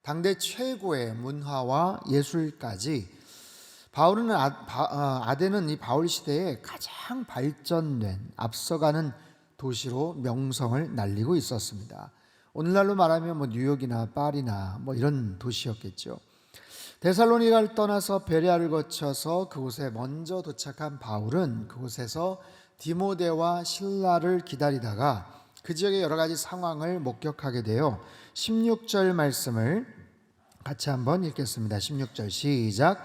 당대 최고의 문화와 예술까지 바울은 아덴은 이 바울 시대에 가장 발전된 앞서가는 도시로 명성을 날리고 있었습니다. 오늘날로 말하면 뉴욕이나 파리나 이런 도시였겠죠. 데살로니가를 떠나서 베레아를 거쳐서 그곳에 먼저 도착한 바울은 그곳에서 디모데와 실라를 기다리다가 그 지역의 여러 가지 상황을 목격하게 되어 16절 말씀을 같이 한번 읽겠습니다. 16절 시작.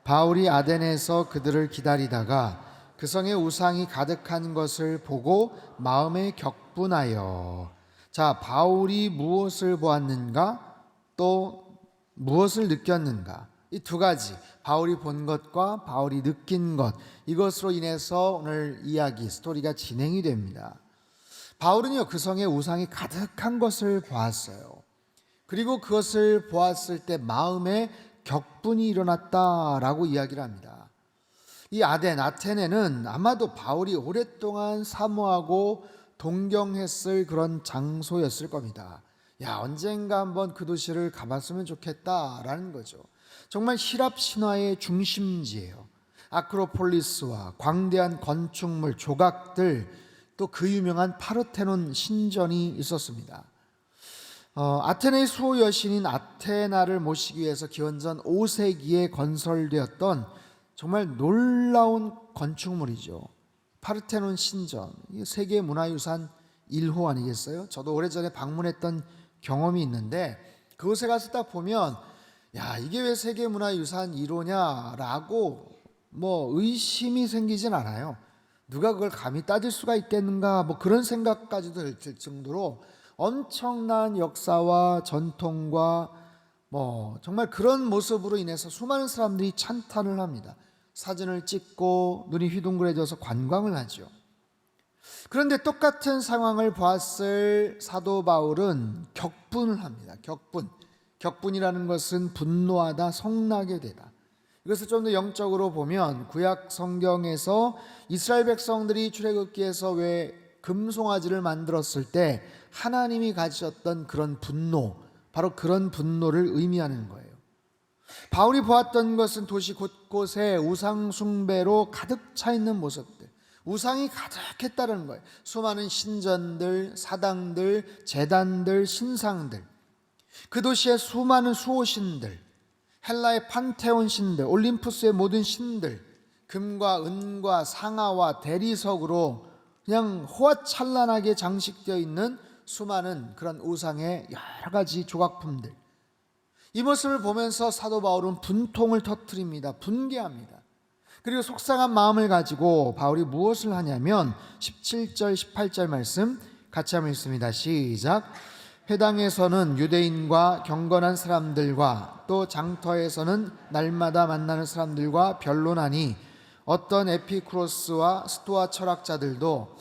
바울이 아덴에서 그들을 기다리다가 그 성에 우상이 가득한 것을 보고 마음에 격분하여. 자, 바울이 무엇을 보았는가? 또 무엇을 느꼈는가? 이 두 가지, 바울이 본 것과 바울이 느낀 것, 이것으로 인해서 오늘 이야기, 스토리가 진행이 됩니다. 바울은요, 그 성에 우상이 가득한 것을 보았어요. 그리고 그것을 보았을 때 마음에 격분이 일어났다라고 이야기를 합니다. 이 아테네는 아마도 바울이 오랫동안 사모하고 동경했을 그런 장소였을 겁니다. 언젠가 한번 그 도시를 가봤으면 좋겠다라는 거죠. 정말 히랍 신화의 중심지예요. 아크로폴리스와 광대한 건축물, 조각들, 또 그 유명한 파르테논 신전이 있었습니다. 아테네의 수호 여신인 아테나를 모시기 위해서 기원전 5세기에 건설되었던 정말 놀라운 건축물이죠. 파르테논 신전, 세계 문화유산 1호 아니겠어요? 저도 오래전에 방문했던 경험이 있는데 그곳에 가서 딱 보면 이게 왜 세계문화유산 1호냐라고 의심이 생기진 않아요. 누가 그걸 감히 따질 수가 있겠는가 그런 생각까지도 들 정도로 엄청난 역사와 전통과 정말 그런 모습으로 인해서 수많은 사람들이 찬탄을 합니다. 사진을 찍고 눈이 휘둥그레져서 관광을 하죠. 그런데 똑같은 상황을 보았을 사도 바울은 격분을 합니다. 격분이라는 것은 분노하다, 성나게 되다. 이것을 좀 더 영적으로 보면 구약 성경에서 이스라엘 백성들이 출애굽기에서 왜 금송아지를 만들었을 때 하나님이 가지셨던 그런 분노, 바로 그런 분노를 의미하는 거예요. 바울이 보았던 것은 도시 곳곳에 우상 숭배로 가득 차 있는 모습들, 우상이 가득했다는 거예요. 수많은 신전들, 사당들, 제단들, 신상들, 그 도시의 수많은 수호신들, 헬라의 판테온 신들, 올림푸스의 모든 신들, 금과 은과 상아와 대리석으로 그냥 호화찬란하게 장식되어 있는 수많은 그런 우상의 여러 가지 조각품들, 이 모습을 보면서 사도 바울은 분통을 터뜨립니다. 분개합니다. 그리고 속상한 마음을 가지고 바울이 무엇을 하냐면 17절 18절 말씀 같이 한번 읽습니다. 시작. 회당에서는 유대인과 경건한 사람들과 또 장터에서는 날마다 만나는 사람들과 변론하니 어떤 에피쿠로스와 스토아 철학자들도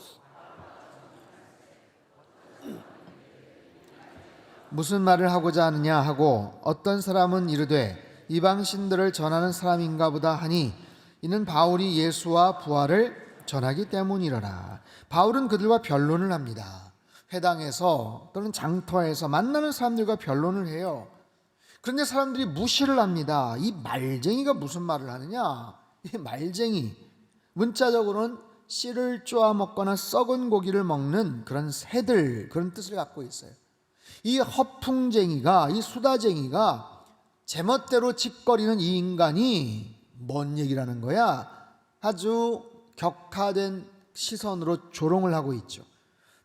무슨 말을 하고자 하느냐 하고 어떤 사람은 이르되 이방 신들을 전하는 사람인가 보다 하니 이는 바울이 예수와 부활을 전하기 때문이라라. 바울은 그들과 변론을 합니다. 회당에서 또는 장터에서 만나는 사람들과 변론을 해요. 그런데 사람들이 무시를 합니다. 이 말쟁이가 무슨 말을 하느냐? 이 말쟁이, 문자적으로는 씨를 쪼아 먹거나 썩은 고기를 먹는 그런 새들, 그런 뜻을 갖고 있어요. 이 허풍쟁이가, 이 수다쟁이가 제멋대로 짓거리는 이 인간이 뭔 얘기라는 거야? 아주 격화된 시선으로 조롱을 하고 있죠.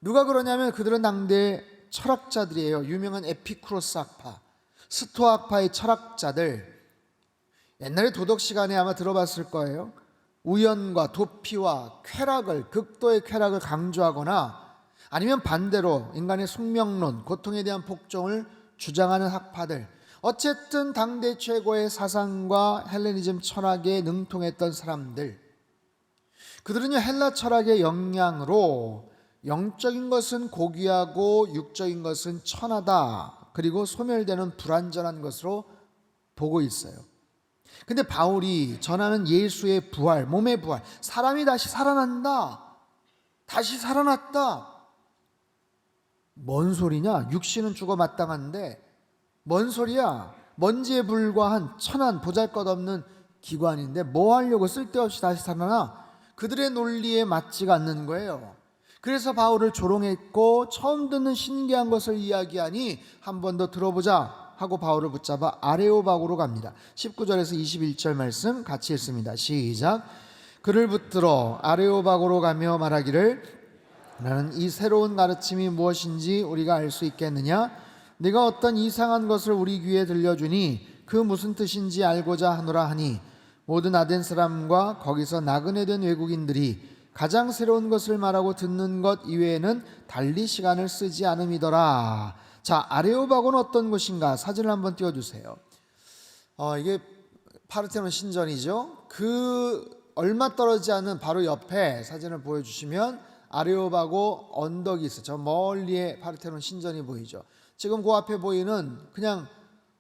누가 그러냐면 그들은 당대 철학자들이에요. 유명한 에피쿠로스 학파, 스토아 학파의 철학자들. 옛날에 도덕 시간에 아마 들어봤을 거예요. 우연과 도피와 쾌락을, 극도의 쾌락을 강조하거나 아니면 반대로 인간의 숙명론, 고통에 대한 복종을 주장하는 학파들. 어쨌든 당대 최고의 사상과 헬레니즘 철학에 능통했던 사람들. 그들은요, 헬라 철학의 영향으로 영적인 것은 고귀하고 육적인 것은 천하다, 그리고 소멸되는 불완전한 것으로 보고 있어요. 근데 바울이 전하는 예수의 부활, 몸의 부활, 사람이 다시 살아난다, 다시 살아났다, 뭔 소리냐? 육신은 죽어 마땅한데 뭔 소리야? 먼지에 불과한 천한 보잘것없는 기관인데 뭐 하려고 쓸데없이 다시 살아나? 그들의 논리에 맞지가 않는 거예요. 그래서 바울을 조롱했고 처음 듣는 신기한 것을 이야기하니 한 번 더 들어보자 하고 바울을 붙잡아 아레오바고로 갑니다. 19절에서 21절 말씀 같이 읽습니다. 시작. 그를 붙들어 아레오바고로 가며 말하기를 나는 이 새로운 가르침이 무엇인지 우리가 알 수 있겠느냐? 네가 어떤 이상한 것을 우리 귀에 들려주니 그 무슨 뜻인지 알고자 하노라 하니 모든 아덴 사람과 거기서 나그네 된 외국인들이 가장 새로운 것을 말하고 듣는 것 이외에는 달리 시간을 쓰지 않음이더라. 자, 아레오바고는 어떤 곳인가? 사진을 한번 띄워주세요. 이게 파르테논 신전이죠. 그 얼마 떨어지지 않은 바로 옆에 사진을 보여주시면 아레오바고 언덕이 있어요. 저 멀리에 파르테논 신전이 보이죠. 지금 그 앞에 보이는 그냥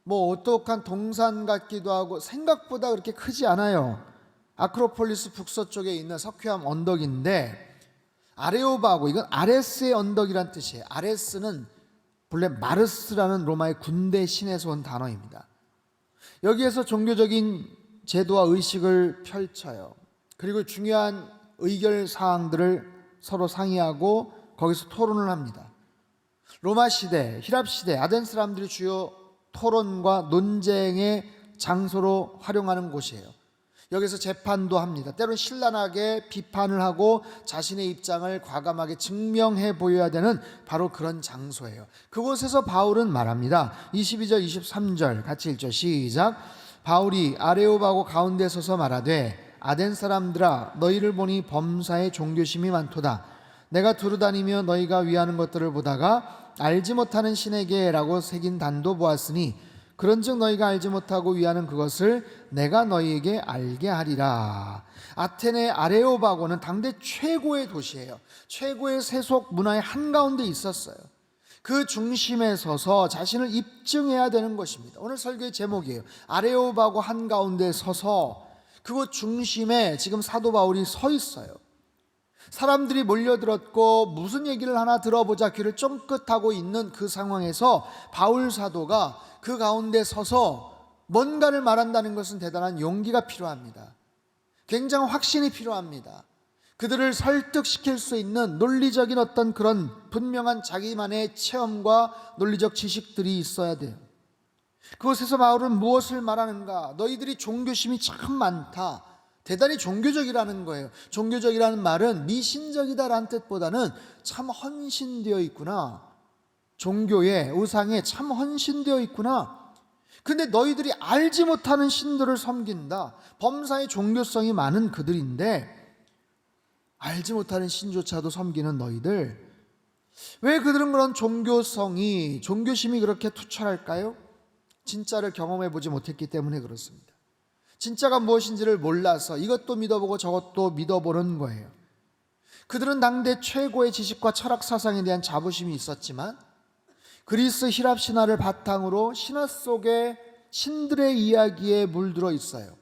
뭐 오똑한 동산 같기도 하고 생각보다 그렇게 크지 않아요. 아크로폴리스 북서쪽에 있는 석회암 언덕인데 아레오바고, 이건 아레스의 언덕이란 뜻이에요. 아레스는 본래 마르스라는 로마의 군대 신에서 온 단어입니다. 여기에서 종교적인 제도와 의식을 펼쳐요. 그리고 중요한 의결 사항들을 서로 상의하고 거기서 토론을 합니다. 로마 시대, 히랍 시대, 아덴 사람들이 주요 토론과 논쟁의 장소로 활용하는 곳이에요. 여기서 재판도 합니다. 때로는 신랄하게 비판을 하고 자신의 입장을 과감하게 증명해 보여야 되는 바로 그런 장소예요. 그곳에서 바울은 말합니다. 22절 23절 같이 읽죠. 시작. 바울이 아레오바고 가운데 서서 말하되 아덴 사람들아 너희를 보니 범사에 종교심이 많도다. 내가 두루다니며 너희가 위하는 것들을 보다가 알지 못하는 신에게라고 새긴 단도 보았으니 그런즉 너희가 알지 못하고 위하는 그것을 내가 너희에게 알게 하리라. 아테네 아레오바고는 당대 최고의 도시예요. 최고의 세속 문화의 한가운데 있었어요. 그 중심에 서서 자신을 입증해야 되는 것입니다. 오늘 설교의 제목이에요. 아레오바고 한가운데 서서 그곳 중심에 지금 사도 바울이 서 있어요. 사람들이 몰려들었고 무슨 얘기를 하나 들어보자 귀를 쫑긋하고 있는 그 상황에서 바울 사도가 그 가운데 서서 뭔가를 말한다는 것은 대단한 용기가 필요합니다. 굉장한 확신이 필요합니다. 그들을 설득시킬 수 있는 논리적인 어떤 그런 분명한 자기만의 체험과 논리적 지식들이 있어야 돼요. 그곳에서 바울은 무엇을 말하는가? 너희들이 종교심이 참 많다. 대단히 종교적이라는 거예요. 종교적이라는 말은 미신적이다라는 뜻보다는 참 헌신되어 있구나. 종교에, 우상에 참 헌신되어 있구나. 근데 너희들이 알지 못하는 신들을 섬긴다. 범사에 종교성이 많은 그들인데 알지 못하는 신조차도 섬기는 너희들, 왜 그들은 그런 종교심이 그렇게 투철할까요? 진짜를 경험해 보지 못했기 때문에 그렇습니다. 진짜가 무엇인지를 몰라서 이것도 믿어보고 저것도 믿어보는 거예요. 그들은 당대 최고의 지식과 철학 사상에 대한 자부심이 있었지만 그리스 히랍 신화를 바탕으로 신화 속에 신들의 이야기에 물들어 있어요.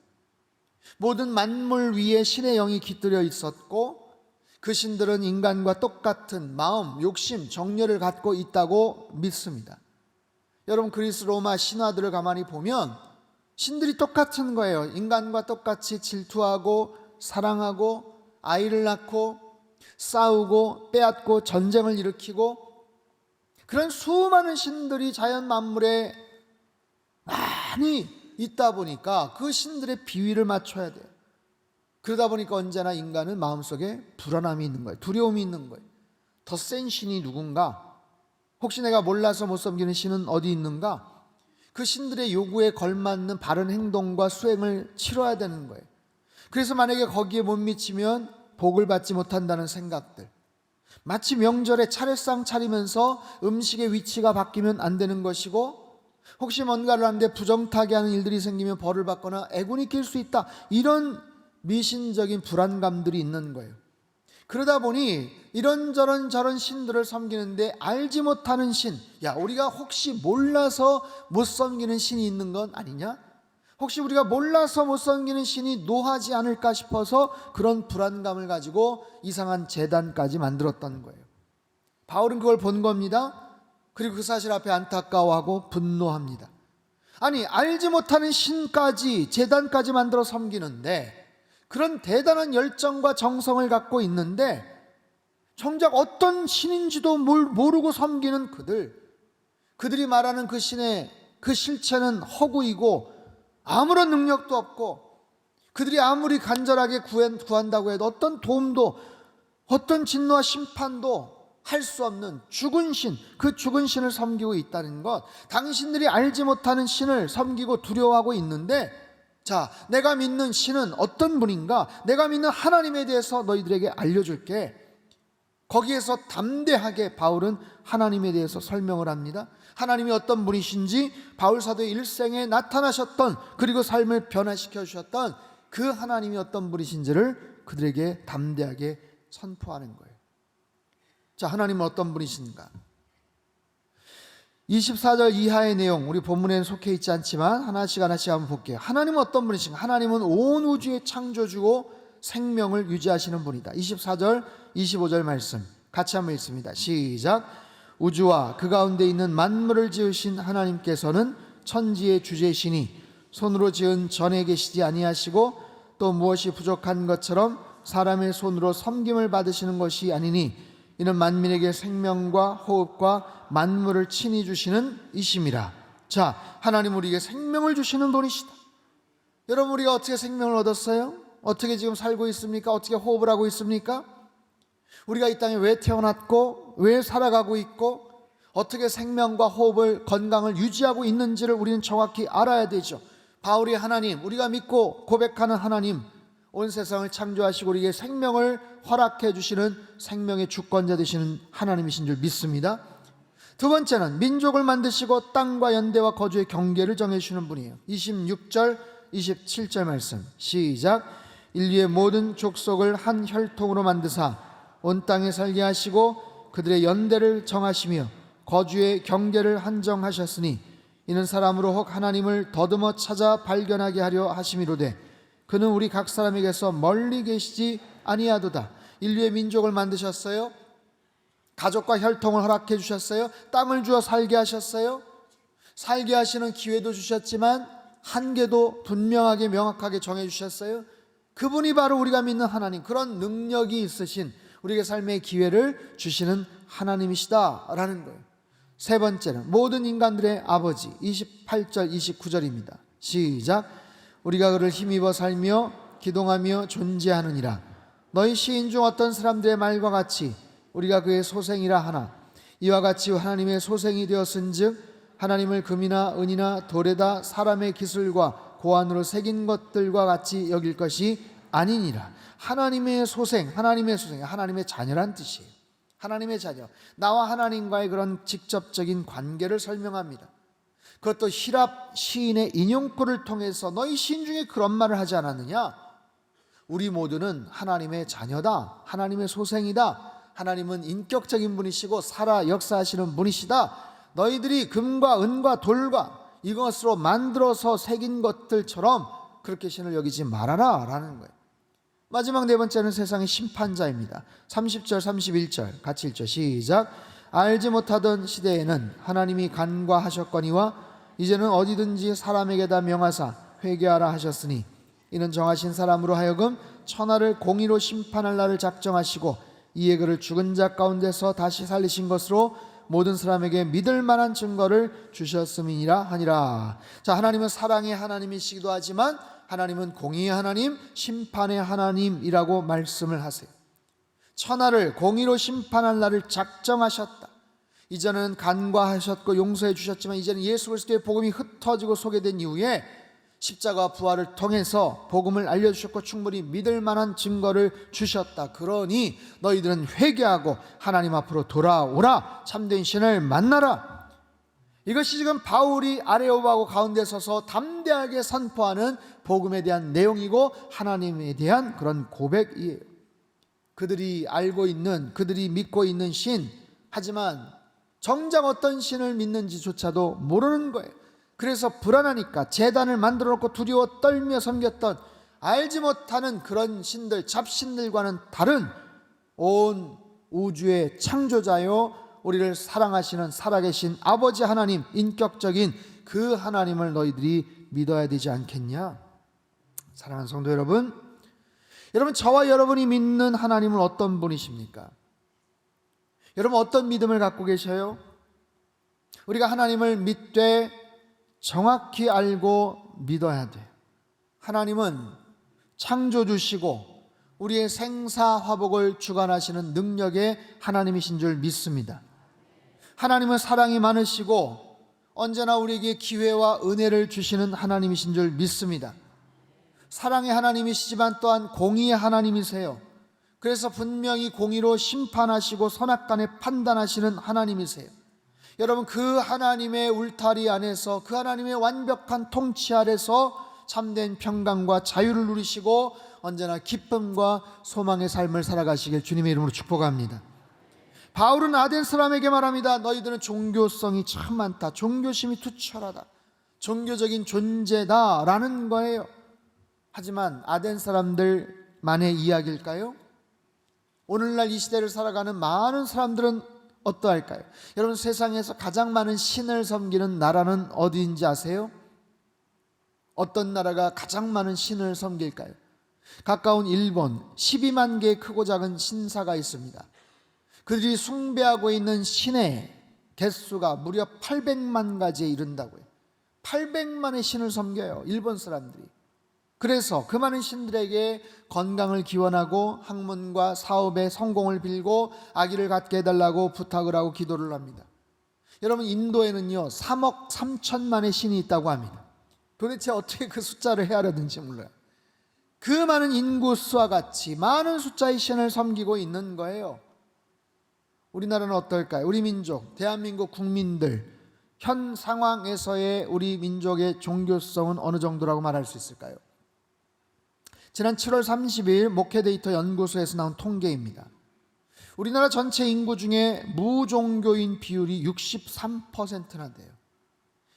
모든 만물 위에 신의 영이 깃들여 있었고 그 신들은 인간과 똑같은 마음, 욕심, 정열을 갖고 있다고 믿습니다. 여러분, 그리스 로마 신화들을 가만히 보면 신들이 똑같은 거예요. 인간과 똑같이 질투하고 사랑하고 아이를 낳고 싸우고 빼앗고 전쟁을 일으키고 그런 수많은 신들이 자연 만물에 많이 있다 보니까 그 신들의 비위를 맞춰야 돼요. 그러다 보니까 언제나 인간은 마음속에 불안함이 있는 거예요. 두려움이 있는 거예요. 더 센 신이 누군가? 혹시 내가 몰라서 못 섬기는 신은 어디 있는가? 그 신들의 요구에 걸맞는 바른 행동과 수행을 치러야 되는 거예요. 그래서 만약에 거기에 못 미치면 복을 받지 못한다는 생각들, 마치 명절에 차례상 차리면서 음식의 위치가 바뀌면 안 되는 것이고 혹시 뭔가를 하는데 부정타게 하는 일들이 생기면 벌을 받거나 애군이 낄 수 있다, 이런 미신적인 불안감들이 있는 거예요. 그러다 보니 이런저런 저런 신들을 섬기는데 알지 못하는 신, 야, 우리가 혹시 몰라서 못 섬기는 신이 있는 건 아니냐? 혹시 우리가 몰라서 못 섬기는 신이 노하지 않을까 싶어서 그런 불안감을 가지고 이상한 제단까지 만들었던 거예요. 바울은 그걸 본 겁니다. 그리고 그 사실 앞에 안타까워하고 분노합니다. 아니, 알지 못하는 신까지, 제단까지 만들어 섬기는데, 그런 대단한 열정과 정성을 갖고 있는데 정작 어떤 신인지도 모르고 섬기는 그들이 말하는 그 신의 그 실체는 허구이고 아무런 능력도 없고, 그들이 아무리 간절하게 구한다고 해도 어떤 도움도, 어떤 진노와 심판도 할 수 없는 죽은 신, 그 죽은 신을 섬기고 있다는 것, 당신들이 알지 못하는 신을 섬기고 두려워하고 있는데, 자, 내가 믿는 신은 어떤 분인가? 내가 믿는 하나님에 대해서 너희들에게 알려줄게. 거기에서 담대하게 바울은 하나님에 대해서 설명을 합니다. 하나님이 어떤 분이신지, 바울 사도의 일생에 나타나셨던, 그리고 삶을 변화시켜 주셨던 그 하나님이 어떤 분이신지를 그들에게 담대하게 선포하는 거예요. 자, 하나님은 어떤 분이신가? 24절 이하의 내용, 우리 본문에는 속해 있지 않지만 하나씩 한번 볼게요. 하나님은 어떤 분이신가? 하나님은 온 우주의 창조주고 생명을 유지하시는 분이다. 24절, 25절 말씀 같이 한번 읽습니다. 시작. 우주와 그 가운데 있는 만물을 지으신 하나님께서는 천지의 주제시니 손으로 지은 전에 계시지 아니하시고 또 무엇이 부족한 것처럼 사람의 손으로 섬김을 받으시는 것이 아니니 이는 만민에게 생명과 호흡과 만물을 친히 주시는 이심이라. 자, 하나님 우리에게 생명을 주시는 분이시다. 여러분, 우리가 어떻게 생명을 얻었어요? 어떻게 지금 살고 있습니까? 어떻게 호흡을 하고 있습니까? 우리가 이 땅에 왜 태어났고 왜 살아가고 있고 어떻게 생명과 호흡을, 건강을 유지하고 있는지를 우리는 정확히 알아야 되죠. 바울이 하나님, 우리가 믿고 고백하는 하나님, 온 세상을 창조하시고 우리에게 생명을 허락해 주시는 생명의 주권자 되시는 하나님이신 줄 믿습니다. 두 번째는 민족을 만드시고 땅과 연대와 거주의 경계를 정해주시는 분이에요. 26절 27절 말씀 시작. 인류의 모든 족속을 한 혈통으로 만드사 온 땅에 살게 하시고 그들의 연대를 정하시며 거주의 경계를 한정하셨으니 이는 사람으로 혹 하나님을 더듬어 찾아 발견하게 하려 하심이로되 그는 우리 각 사람에게서 멀리 계시지 아니하도다. 인류의 민족을 만드셨어요. 가족과 혈통을 허락해 주셨어요. 땅을 주어 살게 하셨어요. 살게 하시는 기회도 주셨지만 한계도 분명하게 명확하게 정해 주셨어요. 그분이 바로 우리가 믿는 하나님, 그런 능력이 있으신, 우리에게 삶의 기회를 주시는 하나님이시다라는 거예요. 세 번째는 모든 인간들의 아버지, 28절 29절입니다. 시작. 우리가 그를 힘입어 살며 기동하며 존재하느니라. 너희 시인 중 어떤 사람들의 말과 같이 우리가 그의 소생이라 하나 이와 같이 하나님의 소생이 되었은즉 하나님을 금이나 은이나 돌에다 사람의 기술과 고안으로 새긴 것들과 같이 여길 것이 아니니라. 하나님의 소생, 하나님의 자녀란 뜻이에요. 하나님의 자녀, 나와 하나님과의 그런 직접적인 관계를 설명합니다. 그것도 히랍 시인의 인용구를 통해서 너희 시인 중에 그런 말을 하지 않았느냐? 우리 모두는 하나님의 자녀다, 하나님의 소생이다. 하나님은 인격적인 분이시고 살아 역사하시는 분이시다. 너희들이 금과 은과 돌과 이것으로 만들어서 새긴 것들처럼 그렇게 신을 여기지 말아라 라는 거예요. 마지막 네 번째는 세상의 심판자입니다. 30절 31절 같이 읽죠. 시작. 알지 못하던 시대에는 하나님이 간과하셨거니와 이제는 어디든지 사람에게다 명하사 회개하라 하셨으니 이는 정하신 사람으로 하여금 천하를 공의로 심판할 날을 작정하시고 이에 그를 죽은 자 가운데서 다시 살리신 것으로 모든 사람에게 믿을 만한 증거를 주셨음이니라 하니라. 자, 하나님은 사랑의 하나님이시기도 하지만 하나님은 공의의 하나님, 심판의 하나님이라고 말씀을 하세요. 천하를 공의로 심판할 날을 작정하셨다. 이제는 간과하셨고 용서해 주셨지만 이제는 예수 그리스도의 복음이 흩어지고 소개된 이후에 십자가 부활을 통해서 복음을 알려주셨고 충분히 믿을 만한 증거를 주셨다. 그러니 너희들은 회개하고 하나님 앞으로 돌아오라. 참된 신을 만나라. 이것이 지금 바울이 아레오바고 가운데 서서 담대하게 선포하는 복음에 대한 내용이고 하나님에 대한 그런 고백이에요. 그들이 알고 있는, 그들이 믿고 있는 신, 하지만 정작 어떤 신을 믿는지조차도 모르는 거예요. 그래서 불안하니까 제단을 만들어 놓고 두려워 떨며 섬겼던 알지 못하는 그런 신들, 잡신들과는 다른 온 우주의 창조자요 우리를 사랑하시는 살아계신 아버지 하나님, 인격적인 그 하나님을 너희들이 믿어야 되지 않겠냐? 사랑하는 성도 여러분, 저와 여러분이 믿는 하나님은 어떤 분이십니까? 여러분 어떤 믿음을 갖고 계셔요? 우리가 하나님을 믿되 정확히 알고 믿어야 돼요. 하나님은 창조주시고 우리의 생사화복을 주관하시는 능력의 하나님이신 줄 믿습니다. 하나님은 사랑이 많으시고 언제나 우리에게 기회와 은혜를 주시는 하나님이신 줄 믿습니다. 사랑의 하나님이시지만 또한 공의의 하나님이세요. 그래서 분명히 공의로 심판하시고 선악간에 판단하시는 하나님이세요. 여러분 그 하나님의 울타리 안에서, 그 하나님의 완벽한 통치 아래서 참된 평강과 자유를 누리시고 언제나 기쁨과 소망의 삶을 살아가시길 주님의 이름으로 축복합니다. 바울은 아덴 사람에게 말합니다. 너희들은 종교성이 참 많다, 종교심이 투철하다, 종교적인 존재다 라는 거예요. 하지만 아덴 사람들만의 이야기일까요? 오늘날 이 시대를 살아가는 많은 사람들은 어떠할까요? 여러분 세상에서 가장 많은 신을 섬기는 나라는 어디인지 아세요? 어떤 나라가 가장 많은 신을 섬길까요? 가까운 일본 12만 개의 크고 작은 신사가 있습니다. 그들이 숭배하고 있는 신의 개수가 무려 800만 가지에 이른다고요. 800만의 신을 섬겨요, 일본 사람들이. 그래서 그 많은 신들에게 건강을 기원하고 학문과 사업의 성공을 빌고 아기를 갖게 해달라고 부탁을 하고 기도를 합니다. 여러분 인도에는요 3억 3천만의 신이 있다고 합니다. 도대체 어떻게 그 숫자를 헤아려든지 몰라요. 그 많은 인구수와 같이 많은 숫자의 신을 섬기고 있는 거예요. 우리나라는 어떨까요? 우리 민족, 대한민국 국민들 현 상황에서의 우리 민족의 종교성은 어느 정도라고 말할 수 있을까요? 지난 7월 30일 목회데이터 연구소에서 나온 통계입니다. 우리나라 전체 인구 중에 무종교인 비율이 63%나 돼요.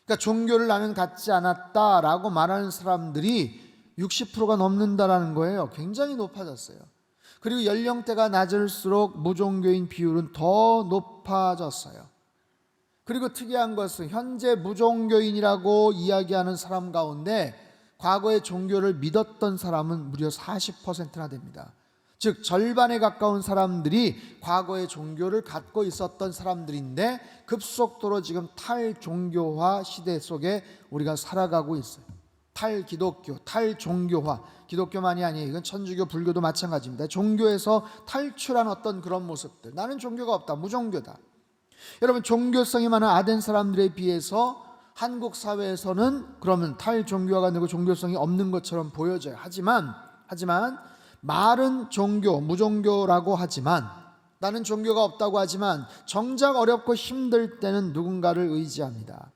그러니까 종교를 나는 갖지 않았다라고 말하는 사람들이 60%가 넘는다라는 거예요. 굉장히 높아졌어요. 그리고 연령대가 낮을수록 무종교인 비율은 더 높아졌어요. 그리고 특이한 것은 현재 무종교인이라고 이야기하는 사람 가운데 과거에 종교를 믿었던 사람은 무려 40%나 됩니다. 즉 절반에 가까운 사람들이 과거에 종교를 갖고 있었던 사람들인데 급속도로 지금 탈종교화 시대 속에 우리가 살아가고 있어요. 탈기독교, 탈종교화. 기독교만이 아니에요. 이건 천주교, 불교도 마찬가지입니다. 종교에서 탈출한 어떤 그런 모습들. 나는 종교가 없다, 무종교다. 여러분 종교성이 많은 아덴 사람들에 비해서 한국 사회에서는 그러면 탈종교화가 되고 종교성이 없는 것처럼 보여져요. 하지만 말은 종교, 무종교라고 하지만, 나는 종교가 없다고 하지만 정작 어렵고 힘들 때는 누군가를 의지합니다.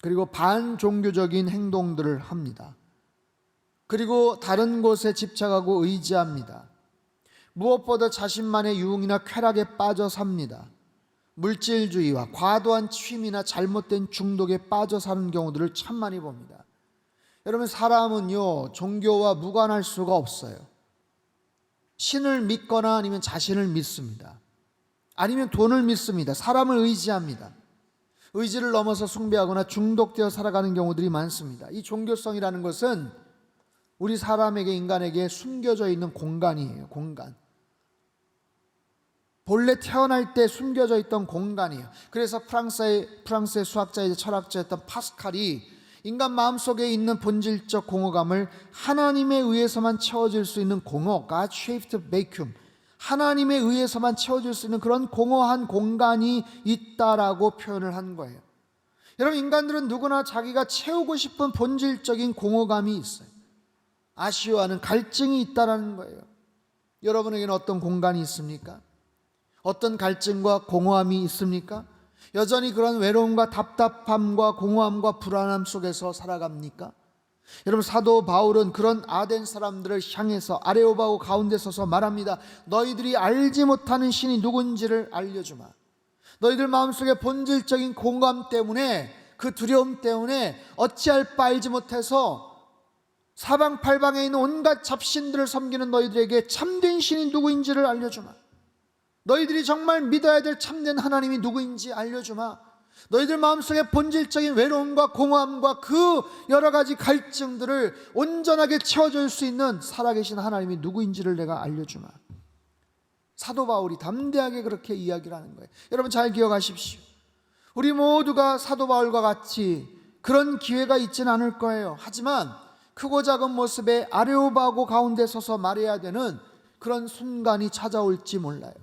그리고 반종교적인 행동들을 합니다. 그리고 다른 곳에 집착하고 의지합니다. 무엇보다 자신만의 유흥이나 쾌락에 빠져 삽니다. 물질주의와 과도한 취미나 잘못된 중독에 빠져 사는 경우들을 참 많이 봅니다. 여러분 사람은요 종교와 무관할 수가 없어요. 신을 믿거나 아니면 자신을 믿습니다. 아니면 돈을 믿습니다. 사람을 의지합니다. 의지를 넘어서 숭배하거나 중독되어 살아가는 경우들이 많습니다. 이 종교성이라는 것은 우리 사람에게, 인간에게 숨겨져 있는 공간이에요. 공간. 본래 태어날 때 숨겨져 있던 공간이에요. 그래서 프랑스의 수학자이자 철학자였던 파스칼이 인간 마음속에 있는 본질적 공허감을 하나님에 의해서만 채워질 수 있는 공허, God-shaped vacuum, 하나님에 의해서만 채워질 수 있는 그런 공허한 공간이 있다라고 표현을 한 거예요. 여러분 인간들은 누구나 자기가 채우고 싶은 본질적인 공허감이 있어요. 아쉬워하는 갈증이 있다라는 거예요. 여러분에게는 어떤 공간이 있습니까? 어떤 갈증과 공허함이 있습니까? 여전히 그런 외로움과 답답함과 공허함과 불안함 속에서 살아갑니까? 여러분 사도 바울은 그런 아덴 사람들을 향해서 아레오바고 가운데 서서 말합니다. 너희들이 알지 못하는 신이 누군지를 알려주마. 너희들 마음속에 본질적인 공감 때문에, 그 두려움 때문에 어찌할 바 알지 못해서 사방팔방에 있는 온갖 잡신들을 섬기는 너희들에게 참된 신이 누구인지를 알려주마. 너희들이 정말 믿어야 될 참된 하나님이 누구인지 알려주마. 너희들 마음속에 본질적인 외로움과 공허함과 그 여러 가지 갈증들을 온전하게 채워줄 수 있는 살아계신 하나님이 누구인지를 내가 알려주마. 사도 바울이 담대하게 그렇게 이야기를 하는 거예요. 여러분 잘 기억하십시오. 우리 모두가 사도 바울과 같이 그런 기회가 있지는 않을 거예요. 하지만 크고 작은 모습의 아레오바고 가운데 서서 말해야 되는 그런 순간이 찾아올지 몰라요.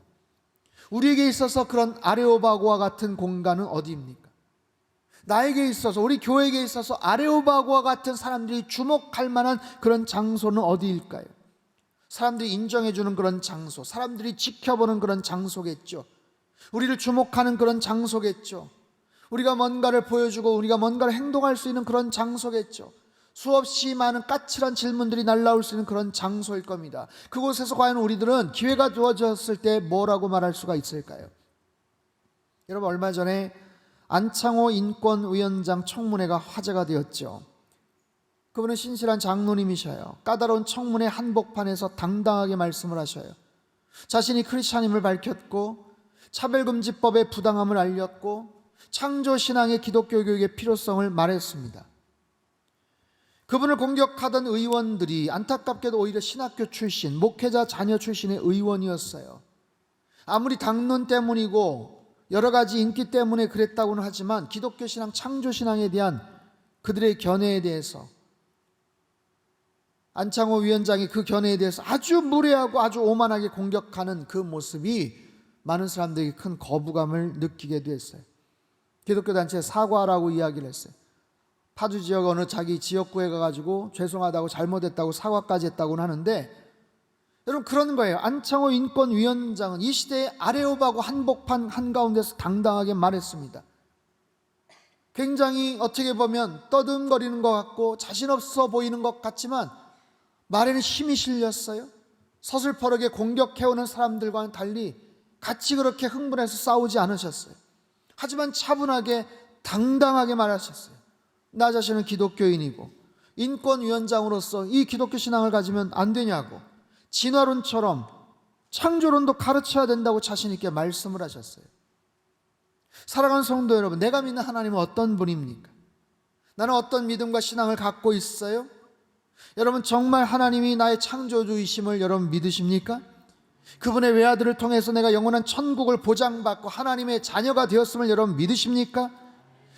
우리에게 있어서 그런 아레오바고와 같은 공간은 어디입니까? 나에게 있어서, 우리 교회에게 있어서 아레오바고와 같은 사람들이 주목할 만한 그런 장소는 어디일까요? 사람들이 인정해주는 그런 장소, 사람들이 지켜보는 그런 장소겠죠. 우리를 주목하는 그런 장소겠죠. 우리가 뭔가를 보여주고 우리가 뭔가를 행동할 수 있는 그런 장소겠죠. 수없이 많은 까칠한 질문들이 날라올 수 있는 그런 장소일 겁니다. 그곳에서 과연 우리들은 기회가 주어졌을 때 뭐라고 말할 수가 있을까요? 여러분 얼마 전에 안창호 인권위원장 청문회가 화제가 되었죠. 그분은 신실한 장로님이셔요. 까다로운 청문회 한복판에서 당당하게 말씀을 하셔요. 자신이 크리스찬임을 밝혔고 차별금지법의 부당함을 알렸고 창조신앙의 기독교 교육의 필요성을 말했습니다. 그분을 공격하던 의원들이 안타깝게도 오히려 신학교 출신, 목회자 자녀 출신의 의원이었어요. 아무리 당론 때문이고 여러 가지 인기 때문에 그랬다고는 하지만 기독교 신앙, 창조 신앙에 대한 그들의 견해에 대해서 안창호 위원장이 그 견해에 대해서 아주 무례하고 아주 오만하게 공격하는 그 모습이 많은 사람들에게 큰 거부감을 느끼게 됐어요. 기독교 단체에 사과라고 이야기를 했어요. 파주 지역 어느 자기 지역구에 가가지고 죄송하다고 잘못했다고 사과까지 했다고는 하는데, 여러분 그런 거예요. 안창호 인권위원장은 이 시대의 아레오바고 한복판 한가운데서 당당하게 말했습니다. 굉장히 어떻게 보면 떠듬거리는 것 같고 자신 없어 보이는 것 같지만 말에는 힘이 실렸어요. 서슬퍼르게 공격해오는 사람들과는 달리 같이 그렇게 흥분해서 싸우지 않으셨어요. 하지만 차분하게 당당하게 말하셨어요. 나 자신은 기독교인이고 인권위원장으로서 이 기독교 신앙을 가지면 안 되냐고, 진화론처럼 창조론도 가르쳐야 된다고 자신 있게 말씀을 하셨어요. 사랑하는 성도 여러분, 내가 믿는 하나님은 어떤 분입니까? 나는 어떤 믿음과 신앙을 갖고 있어요? 여러분 정말 하나님이 나의 창조주이심을 여러분 믿으십니까? 그분의 외아들을 통해서 내가 영원한 천국을 보장받고 하나님의 자녀가 되었음을 여러분 믿으십니까?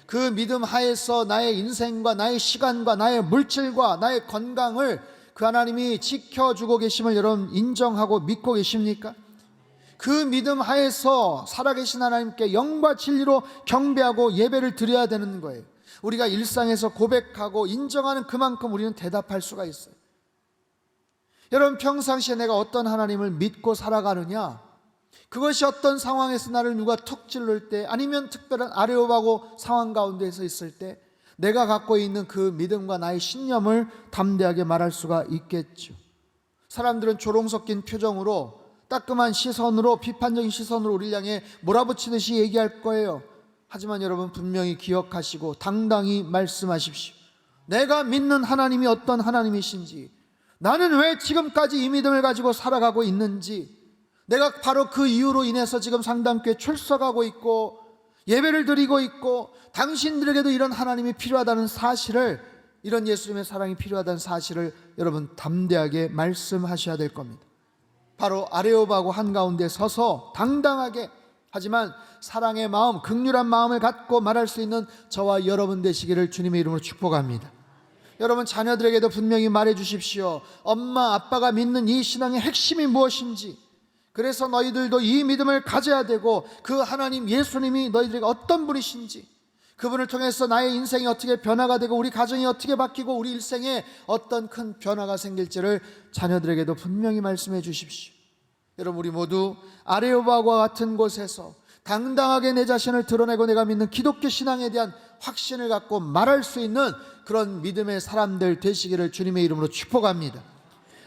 그 믿음 하에서 나의 인생과 나의 시간과 나의 물질과 나의 건강을 그 하나님이 지켜주고 계심을 여러분 인정하고 믿고 계십니까? 그 믿음 하에서 살아계신 하나님께 영과 진리로 경배하고 예배를 드려야 되는 거예요. 우리가 일상에서 고백하고 인정하는 그만큼 우리는 대답할 수가 있어요. 여러분 평상시에 내가 어떤 하나님을 믿고 살아가느냐, 그것이 어떤 상황에서 나를 누가 툭 찔를 때, 아니면 특별한 아레오바고 상황 가운데서 있을 때 내가 갖고 있는 그 믿음과 나의 신념을 담대하게 말할 수가 있겠죠. 사람들은 조롱 섞인 표정으로, 따끔한 시선으로, 비판적인 시선으로 우리를 향해 몰아붙이듯이 얘기할 거예요. 하지만 여러분 분명히 기억하시고 당당히 말씀하십시오. 내가 믿는 하나님이 어떤 하나님이신지, 나는 왜 지금까지 이 믿음을 가지고 살아가고 있는지, 내가 바로 그 이유로 인해서 지금 상담교회 출석하고 있고 예배를 드리고 있고 당신들에게도 이런 하나님이 필요하다는 사실을, 이런 예수님의 사랑이 필요하다는 사실을 여러분 담대하게 말씀하셔야 될 겁니다. 바로 아레오바고 한가운데 서서 당당하게, 하지만 사랑의 마음, 긍휼한 마음을 갖고 말할 수 있는 저와 여러분 되시기를 주님의 이름으로 축복합니다. 여러분 자녀들에게도 분명히 말해 주십시오. 엄마 아빠가 믿는 이 신앙의 핵심이 무엇인지, 그래서 너희들도 이 믿음을 가져야 되고 그 하나님 예수님이 너희들에게 어떤 분이신지, 그분을 통해서 나의 인생이 어떻게 변화가 되고 우리 가정이 어떻게 바뀌고 우리 일생에 어떤 큰 변화가 생길지를 자녀들에게도 분명히 말씀해 주십시오. 여러분 우리 모두 아레오바와 같은 곳에서 당당하게 내 자신을 드러내고 내가 믿는 기독교 신앙에 대한 확신을 갖고 말할 수 있는 그런 믿음의 사람들 되시기를 주님의 이름으로 축복합니다.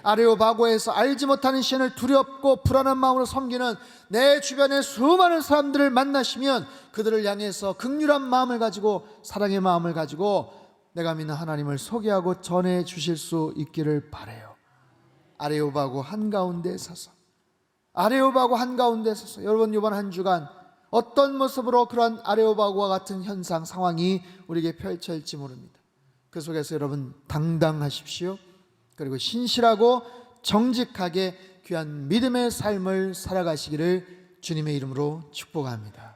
아레오바고에서 알지 못하는 신을 두렵고 불안한 마음으로 섬기는 내 주변의 수많은 사람들을 만나시면 그들을 향해서 긍휼한 마음을 가지고 사랑의 마음을 가지고 내가 믿는 하나님을 소개하고 전해 주실 수 있기를 바라요. 아레오바고 한가운데 서서, 아레오바고 한가운데 서서, 여러분 이번 한 주간 어떤 모습으로 그런 아레오바고와 같은 현상, 상황이 우리에게 펼쳐질지 모릅니다. 그 속에서 여러분 당당하십시오. 그리고 신실하고 정직하게 귀한 믿음의 삶을 살아가시기를 주님의 이름으로 축복합니다.